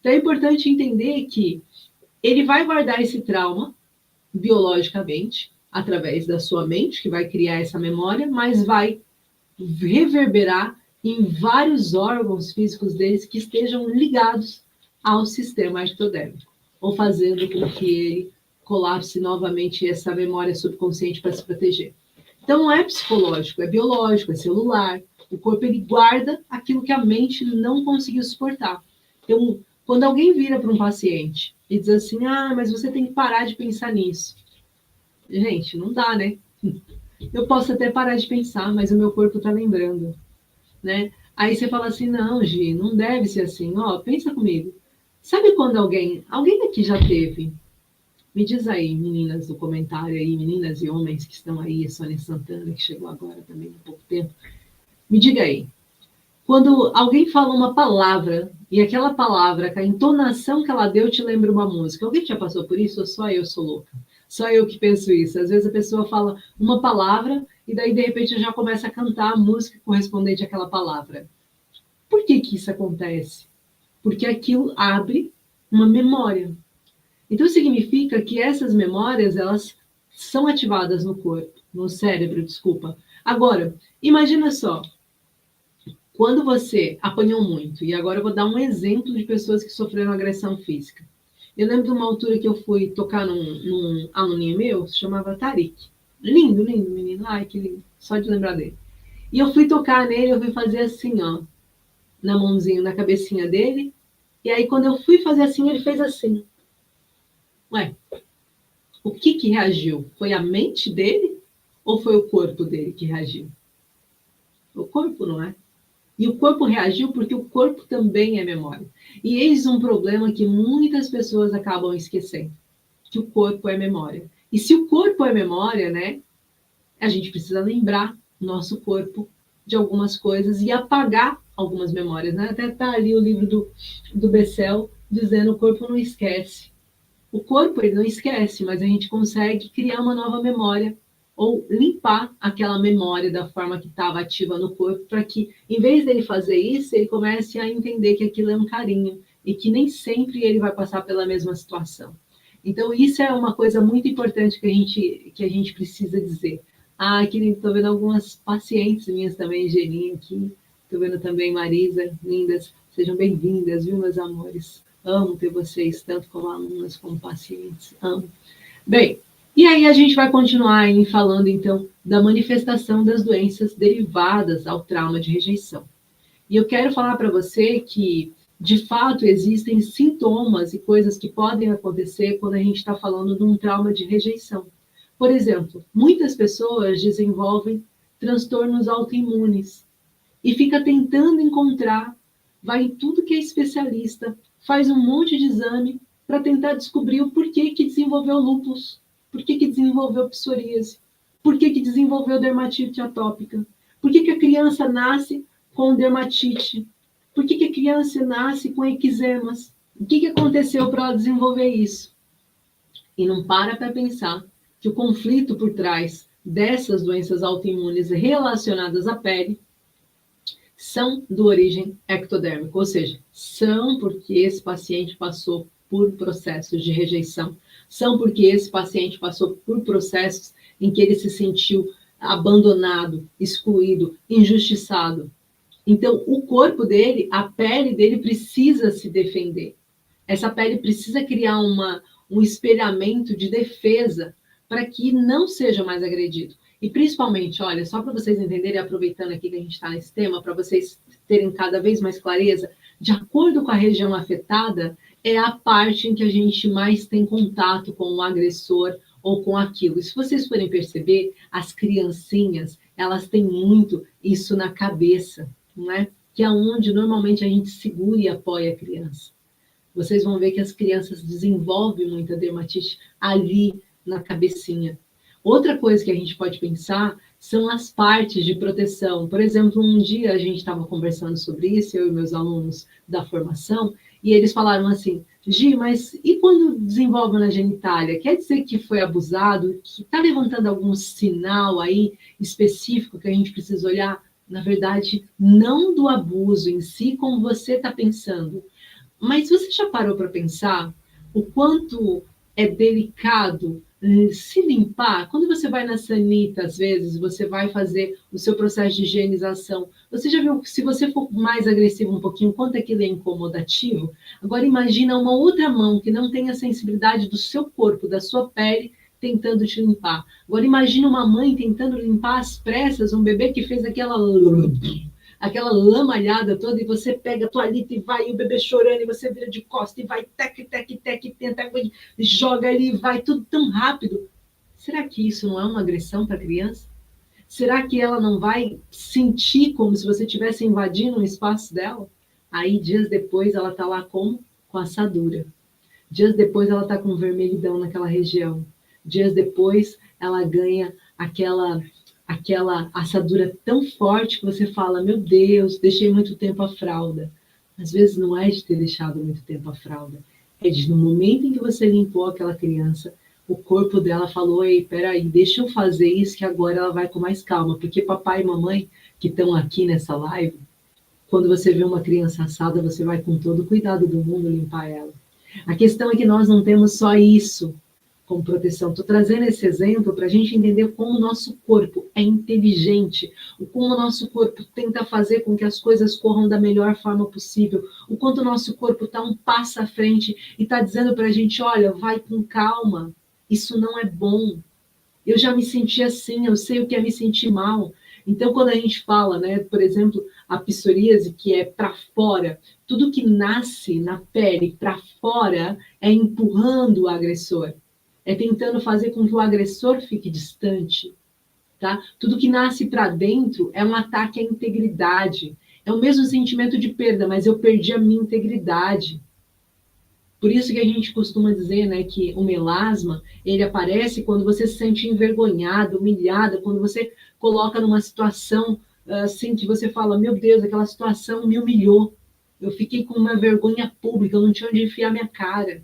Então é importante entender que ele vai guardar esse trauma biologicamente, através da sua mente, que vai criar essa memória, mas vai reverberar em vários órgãos físicos deles que estejam ligados ao sistema ectodérmico, ou fazendo com que ele colapse novamente essa memória subconsciente para se proteger. Então não é psicológico, é biológico, é celular. O corpo ele guarda aquilo que a mente não conseguiu suportar. Então, quando alguém vira para um paciente e diz assim, mas você tem que parar de pensar nisso. Gente, não dá, né? Eu posso até parar de pensar, mas o meu corpo está lembrando, né? Aí você fala assim, não, Gi, não deve ser assim. Pensa comigo. Sabe quando alguém aqui já teve? Me diz aí, meninas do comentário aí, meninas e homens que estão aí, a Sônia Santana, que chegou agora também há pouco tempo. Me diga aí, quando alguém fala uma palavra e aquela palavra, com a entonação que ela deu, te lembra uma música. Alguém já passou por isso ou só eu sou louca? Só eu que penso isso. Às vezes a pessoa fala uma palavra e daí, de repente, já começa a cantar a música correspondente àquela palavra. Por que isso acontece? Porque aquilo abre uma memória. Então, significa que essas memórias, elas são ativadas no corpo, no cérebro, desculpa. Agora, imagina só, quando você apanhou muito, e agora eu vou dar um exemplo de pessoas que sofreram agressão física. Eu lembro de uma altura que eu fui tocar num aluninho meu, se chamava Tarik. Lindo, lindo menino. Ai, que lindo. Só de lembrar dele. E eu fui tocar nele, eu fui fazer assim, ó, na mãozinha, na cabecinha dele. E aí, quando eu fui fazer assim, ele fez assim. Ué, o que reagiu? Foi a mente dele ou foi o corpo dele que reagiu? O corpo, não é? E o corpo reagiu porque o corpo também é memória. E eis um problema que muitas pessoas acabam esquecendo, que o corpo é memória. E se o corpo é memória, né, a gente precisa lembrar o nosso corpo de algumas coisas e apagar algumas memórias, né? Até tá ali o livro do Bessel dizendo o corpo não esquece. O corpo ele não esquece, mas a gente consegue criar uma nova memória ou limpar aquela memória da forma que estava ativa no corpo, para que, em vez dele fazer isso, ele comece a entender que aquilo é um carinho e que nem sempre ele vai passar pela mesma situação. Então, isso é uma coisa muito importante que a gente precisa dizer. Querido, estou vendo algumas pacientes minhas também, Geninho aqui. Estou vendo também Marisa, lindas. Sejam bem-vindas, viu, meus amores? Amo ter vocês, tanto como alunas, como pacientes. Amo. Bem, e aí a gente vai continuar aí falando, então, da manifestação das doenças derivadas ao trauma de rejeição. E eu quero falar para você que, de fato, existem sintomas e coisas que podem acontecer quando a gente está falando de um trauma de rejeição. Por exemplo, muitas pessoas desenvolvem transtornos autoimunes e fica tentando encontrar, vai em tudo que é especialista, faz um monte de exame para tentar descobrir o porquê que desenvolveu lúpus, por que desenvolveu psoríase, por que desenvolveu dermatite atópica, por que a criança nasce com dermatite, por que a criança nasce com eczemas, o que aconteceu para ela desenvolver isso? E não para pensar que o conflito por trás dessas doenças autoimunes relacionadas à pele são de origem ectodérmica, ou seja, são porque esse paciente passou por processos de rejeição, são porque esse paciente passou por processos em que ele se sentiu abandonado, excluído, injustiçado. Então, o corpo dele, a pele dele precisa se defender. Essa pele precisa criar um espelhamento de defesa para que não seja mais agredido. E principalmente, olha, só para vocês entenderem, aproveitando aqui que a gente está nesse tema, para vocês terem cada vez mais clareza, de acordo com a região afetada, é a parte em que a gente mais tem contato com o agressor ou com aquilo. E se vocês forem perceber, as criancinhas, elas têm muito isso na cabeça, não é? Que é onde normalmente a gente segura e apoia a criança. Vocês vão ver que as crianças desenvolvem muita dermatite ali na cabecinha. Outra coisa que a gente pode pensar são as partes de proteção. Por exemplo, um dia a gente estava conversando sobre isso, eu e meus alunos da formação, e eles falaram assim, Gi, mas e quando desenvolve na genitália? Quer dizer que foi abusado? Que está levantando algum sinal aí específico que a gente precisa olhar? Na verdade, não do abuso em si, como você está pensando. Mas você já parou para pensar o quanto é delicado se limpar? Quando você vai na sanita, às vezes, você vai fazer o seu processo de higienização. Você já viu que se você for mais agressivo um pouquinho, quanto aquilo é incomodativo? Agora imagina uma outra mão que não tem a sensibilidade do seu corpo, da sua pele, tentando te limpar. Agora imagina uma mãe tentando limpar às pressas um bebê que fez aquela lamalhada toda, e você pega a toalhita e vai, e o bebê chorando, e você vira de costas, e vai, tec, tec, tec, tenta, joga ali, vai, tudo tão rápido. Será que isso não é uma agressão para a criança? Será que ela não vai sentir como se você estivesse invadindo um espaço dela? Aí, dias depois, ela está lá com assadura. Dias depois, ela está com vermelhidão naquela região. Dias depois, ela ganha aquela assadura tão forte que você fala, meu Deus, deixei muito tempo a fralda. Às vezes não é de ter deixado muito tempo a fralda, é de no momento em que você limpou aquela criança, o corpo dela falou, ei, peraí, deixa eu fazer isso que agora ela vai com mais calma, porque papai e mamãe que estão aqui nessa live, quando você vê uma criança assada, você vai com todo o cuidado do mundo limpar ela. A questão é que nós não temos só isso como proteção. Estou trazendo esse exemplo para a gente entender como o nosso corpo é inteligente, o como o nosso corpo tenta fazer com que as coisas corram da melhor forma possível, o quanto o nosso corpo está um passo à frente e está dizendo para a gente, olha, vai com calma, isso não é bom. Eu já me senti assim, eu sei o que é me sentir mal. Então, quando a gente fala, né, por exemplo, a psoríase, que é para fora, tudo que nasce na pele para fora é empurrando o agressor, é tentando fazer com que o agressor fique distante, tá? Tudo que nasce para dentro é um ataque à integridade. É o mesmo sentimento de perda, mas eu perdi a minha integridade. Por isso que a gente costuma dizer, né, que o melasma, ele aparece quando você se sente envergonhado, humilhada, quando você coloca numa situação assim que você fala, meu Deus, aquela situação me humilhou. Eu fiquei com uma vergonha pública, eu não tinha onde enfiar minha cara,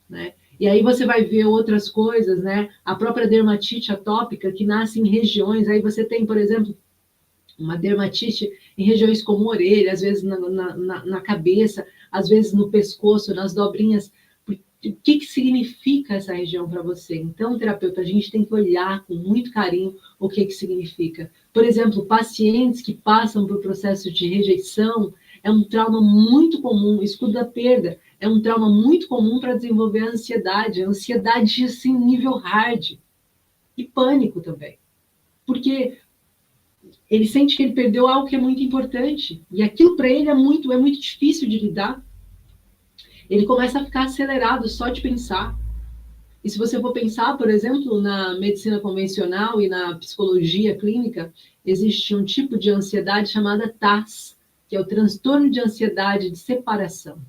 né? E aí você vai ver outras coisas, né? A própria dermatite atópica, que nasce em regiões, aí você tem, por exemplo, uma dermatite em regiões como orelha, às vezes na cabeça, às vezes no pescoço, nas dobrinhas. O que significa essa região para você? Então, terapeuta, a gente tem que olhar com muito carinho o que significa. Por exemplo, pacientes que passam por processo de rejeição, é um trauma muito comum, escudo da perda, é um trauma muito comum para desenvolver a ansiedade assim, nível hard, e pânico também. Porque ele sente que ele perdeu algo que é muito importante, e aquilo para ele é muito difícil de lidar. Ele começa a ficar acelerado só de pensar. E se você for pensar, por exemplo, na medicina convencional e na psicologia clínica, existe um tipo de ansiedade chamada TAS, que é o transtorno de ansiedade de separação.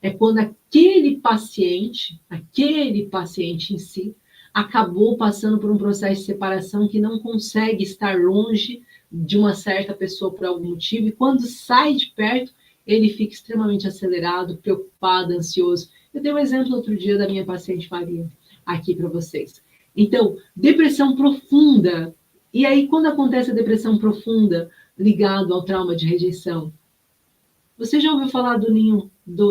É quando aquele paciente em si, acabou passando por um processo de separação que não consegue estar longe de uma certa pessoa por algum motivo, e quando sai de perto, ele fica extremamente acelerado, preocupado, ansioso. Eu dei um exemplo outro dia da minha paciente Maria, aqui para vocês. Então, depressão profunda. E aí, quando acontece a depressão profunda ligado ao trauma de rejeição, você já ouviu falar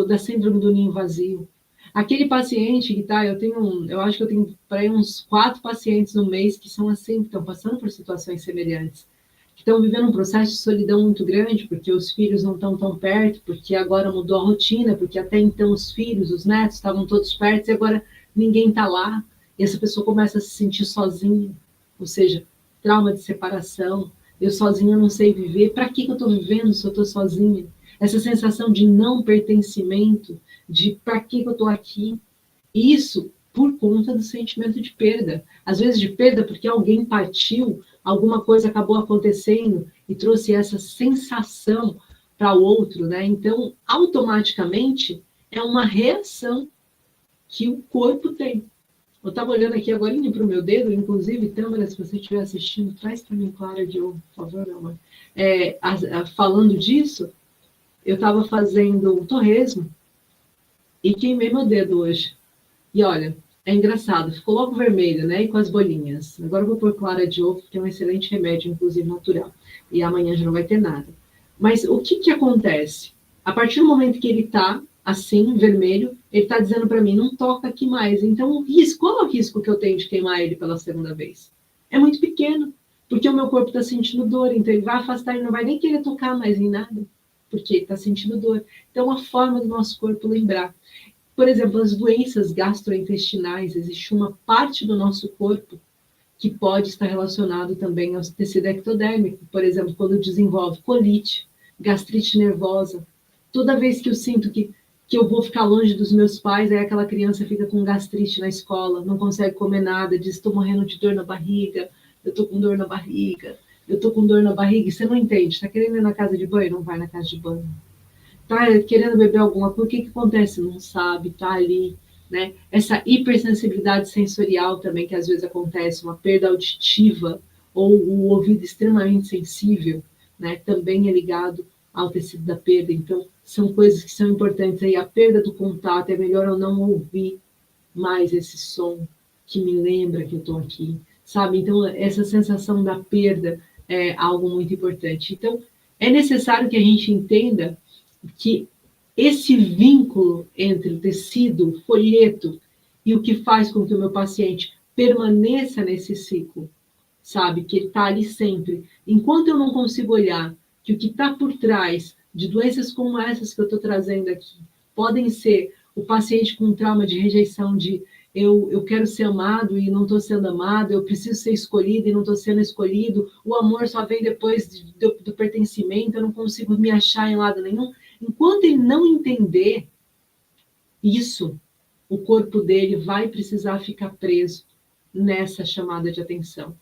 da síndrome do ninho vazio? Aquele paciente que tá, eu acho que eu tenho para uns 4 pacientes no mês que são assim, que estão passando por situações semelhantes, que estão vivendo um processo de solidão muito grande, porque os filhos não estão tão perto, porque agora mudou a rotina, porque até então os filhos, os netos estavam todos perto e agora ninguém está lá, e essa pessoa começa a se sentir sozinha, ou seja, trauma de separação, eu sozinha não sei viver, para que eu estou vivendo se eu estou sozinha? Essa sensação de não pertencimento, de para que eu estou aqui, isso por conta do sentimento de perda. Às vezes de perda porque alguém partiu, alguma coisa acabou acontecendo e trouxe essa sensação para o outro, né? Então, automaticamente, é uma reação que o corpo tem. Eu estava olhando aqui agora para o meu dedo, inclusive, Tâmara, se você estiver assistindo, traz para mim, Clara, Diogo, por favor, amor. Falando disso, eu estava fazendo um torresmo e queimei meu dedo hoje. E olha, é engraçado, ficou logo vermelho, né? E com as bolinhas. Agora eu vou pôr clara de ovo, que é um excelente remédio, inclusive natural. E amanhã já não vai ter nada. Mas o que acontece? A partir do momento que ele está assim, vermelho, ele está dizendo para mim, não toca aqui mais. Então, o risco, qual é o risco que eu tenho de queimar ele pela segunda vez? É muito pequeno, porque o meu corpo está sentindo dor, então ele vai afastar, ele não vai nem querer tocar mais em nada, porque está sentindo dor. Então, a forma do nosso corpo lembrar. Por exemplo, as doenças gastrointestinais, existe uma parte do nosso corpo que pode estar relacionado também ao tecido ectodérmico. Por exemplo, quando desenvolve colite, gastrite nervosa. Toda vez que eu sinto que eu vou ficar longe dos meus pais, aí aquela criança fica com gastrite na escola, não consegue comer nada, diz, estou morrendo de dor na barriga, eu estou com dor na barriga, eu estou com dor na barriga, e você não entende, está querendo ir na casa de banho? Não vai na casa de banho. Está querendo beber alguma coisa, o que acontece? Não sabe, está ali, né? Essa hipersensibilidade sensorial também, que às vezes acontece, uma perda auditiva, ou o ouvido extremamente sensível, né? Também é ligado ao tecido da perda. Então, são coisas que são importantes aí. A perda do contato, é melhor eu não ouvir mais esse som que me lembra que eu estou aqui, sabe? Então, essa sensação da perda é algo muito importante. Então, é necessário que a gente entenda que esse vínculo entre o tecido, o folheto, e o que faz com que o meu paciente permaneça nesse ciclo, sabe? Que ele está ali sempre. Enquanto eu não consigo olhar que o que está por trás de doenças como essas que eu estou trazendo aqui, podem ser o paciente com trauma de rejeição, de eu quero ser amado e não estou sendo amado, eu preciso ser escolhido e não estou sendo escolhido, o amor só vem depois do pertencimento, eu não consigo me achar em lado nenhum. Enquanto ele não entender isso, o corpo dele vai precisar ficar preso nessa chamada de atenção.